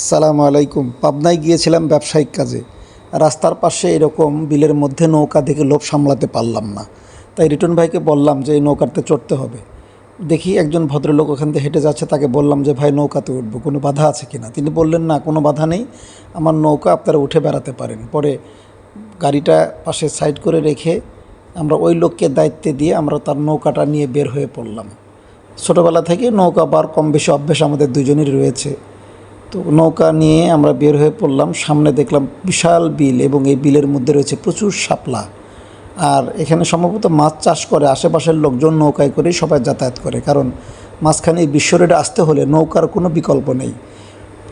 সালামু আলাইকুম। পাবনায় গিয়েছিলাম ব্যবসায়িক কাজে। রাস্তার পাশে এরকম বিলের মধ্যে নৌকা দেখে লোভ সামলাতে পারলাম না, তাই রিটন ভাইকে বললাম যে এই নৌকাতে চড়তে হবে। দেখি একজন ভদ্রলোক ওখান থেকে হেঁটে যাচ্ছে, তাকে বললাম যে ভাই নৌকাতে উঠবো, কোনো বাধা আছে কি না। তিনি বললেন না, কোনো বাধা নেই, আমার নৌকা, আপনারা উঠে বেড়াতে পারেন। পরে গাড়িটা পাশে সাইড করে রেখে আমরা ওই লোককে দায়িত্বে দিয়ে আমরা তার নৌকাটা নিয়ে বের হয়ে পড়লাম। ছোটোবেলা থেকে নৌকা বার কম বেশি অভ্যেস আমাদের দুজনেরই রয়েছে। তো নৌকা নিয়ে আমরা বের হয়ে পড়লাম। সামনে দেখলাম বিশাল বিল এবং এই বিলের মধ্যে রয়েছে প্রচুর শাপলা। আর এখানে সম্ভবত মাছ চাষ করে, আশেপাশের লোকজন নৌকায় করেই সবাই যাতায়াত করে, কারণ মাঝখানে এই বিশ্ব রোডে আসতে হলে নৌকার কোনো বিকল্প নেই।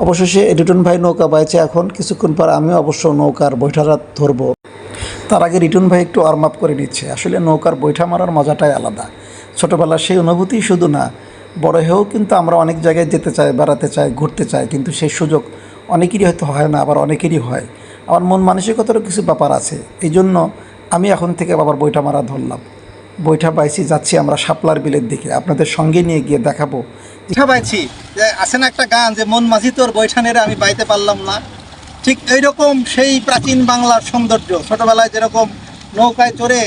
অবশেষে রিটন ভাই নৌকা বাইছে, এখন কিছুক্ষণ পর আমিও অবশ্য নৌকার বৈঠাটা ধরবো। তার আগে রিটন ভাই একটু ওয়ার্ম আপ করে নিচ্ছে। আসলে নৌকার বৈঠা মারার মজাটাই আলাদা। ছোটোবেলার সেই অনুভূতি শুধু না, বড় হয়েও কিন্তু আমরা অনেক জায়গায় যেতে চাই, বেড়াতে চাই, ঘুরতে চাই, কিন্তু সেই সুযোগ অনেকেরই হয়তো হয় না, আবার অনেকেরই হয়। আমার মন মানসিকতারও কিছু ব্যাপার আছে। এই জন্য আমি এখন থেকে বাবার বৈঠা মারা ধরলাম। বৈঠা বাইছি, যাচ্ছি আমরা শাপলার বিলের দিকে, আপনাদের সঙ্গে নিয়ে গিয়ে দেখাবো। বৈঠা বাইছি, যে আছে না একটা গান, যে মন মাঝি তোর বৈঠা নেড়ে আমি বাইতে পারলাম না। ঠিক এইরকম সেই প্রাচীন বাংলার সৌন্দর্য, ছোটোবেলায় যেরকম নৌকায় চড়ে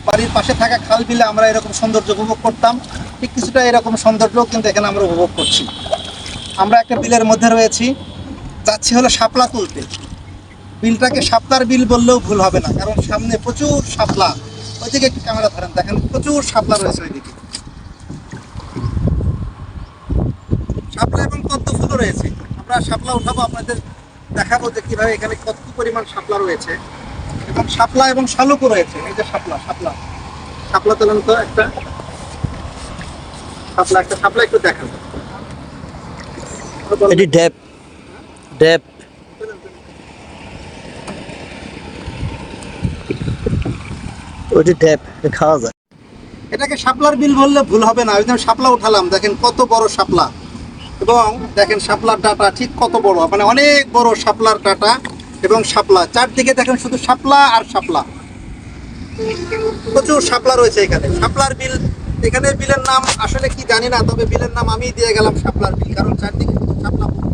বাড়ির পাশে থাকা খাল বিলে আমরা এরকম সৌন্দর্য উপভোগ করতাম, ঠিক কিছুটা এরকম সৌন্দর্য কিন্তু এখানে আমরা উপভোগ করছি। আমরা একটা বিলের মধ্যে রয়েছি, যাচ্ছি হলো শাপলা তুলতে। বিলটাকে শাপলার বিল বললেও ভুল হবে না, কারণ সামনে প্রচুর শাপলা। ওইদিকে একটু ক্যামেরা ধরেন, দেখেন প্রচুর শাপলা রয়েছে ওইদিকে। শাপলা এবং পদ্ম ফুলও রয়েছে। আমরা শাপলা উঠাবো, আপনাদের দেখাবো যে কীভাবে এখানে কত পরিমাণ শাপলা রয়েছে, এবং শাপলা এবং শালুকও রয়েছে। এই যে শাপলা শাপলা শাপলা তোলেন তো, একটা শাপলা একটু দেখাবো। এটি ড্যাপ ড্যাপ ওইটি ড্যাপ খাওয়া যায়। এটাকে শাপলার বিল বললে ভুল হবে না। ওই যে শাপলা উঠালাম, দেখেন কত বড় শাপলা, এবং দেখেন শাপলার ডাটা ঠিক কত বড়, মানে অনেক বড় শাপলার ডাটা এবং শাপলা। চারদিকে দেখেন শুধু শাপলা আর শাপলা, প্রচুর শাপলা রয়েছে এখানে। শাপলার বিল, এখানের বিলের নাম আসলে কি জানি না, তবে বিলের নাম আমি দিয়ে গেলাম শাপলার বিল, কারণ চারদিকে শুধু শাপলা ফুল।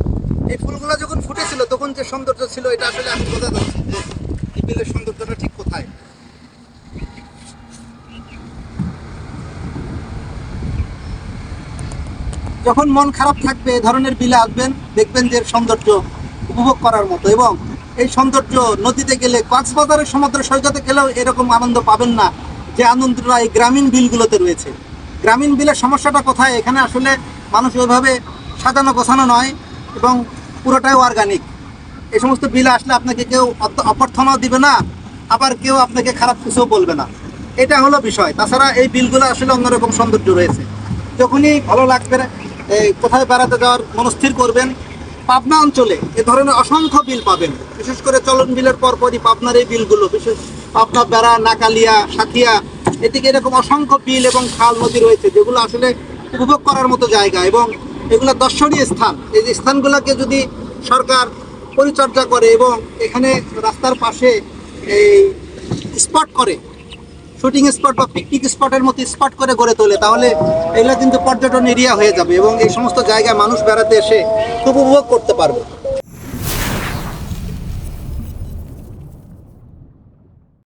এই ফুলগুলো যখন ফুটেছিল তখন যে সৌন্দর্য ছিল, এটা আসলে আমি বোঝা যাচ্ছে এই বিলের সৌন্দর্যটা ঠিক কোথায়। যখন মন খারাপ থাকবে এ ধরনের বিলে আসবেন, দেখবেন যে এর সৌন্দর্য উপভোগ করার মতো। এবং এই সৌন্দর্য নদীতে গেলে, কক্সবাজারের সমুদ্র সৈকতে গেলেও এরকম আনন্দ পাবেন না যে আনন্দটা এই গ্রামীণ বিলগুলোতে রয়েছে। গ্রামীণ বিলের সমস্যাটা কোথায়, এখানে আসলে মানুষ ওইভাবে সাজানো গোছানো নয় এবং পুরোটাই অর্গানিক। এই সমস্ত বিলে আসলে আপনাকে কেউ অভ্যর্থনাও দিবে না, আবার কেউ আপনাকে খারাপ কিছুও বলবে না। এটা হলো বিষয়। তাছাড়া এই বিলগুলো আসলে অন্যরকম সৌন্দর্য রয়েছে। যখনই ভালো লাগবে, কোথায় বেড়াতে যাওয়ার মনস্থির করবেন, পাবনা অঞ্চলে এ ধরনের অসংখ্য বিল পাবেন। বিশেষ করে চলন বিলের পরপরই পাবনার এই বিলগুলো, বিশেষ পাবনা, বেড়া, নাকালিয়া, সাথিয়া, এদিকে এরকম অসংখ্য বিল এবং খাল নদী রয়েছে, যেগুলো আসলে উপভোগ করার মতো জায়গা এবং এগুলো দর্শনীয় স্থান। এই যে স্থানগুলোকে যদি সরকার পরিচর্যা করে এবং এখানে রাস্তার পাশে এই স্পট করে, শুটিং স্পট বা পিকনিক স্পটের মতো স্পট করে গড়ে তোলে, তাহলে এগুলো কিন্তু পর্যটন এরিয়া হয়ে যাবে এবং এই সমস্ত জায়গায় মানুষ বেড়াতে এসে খুব উপভোগ করতে পারবে।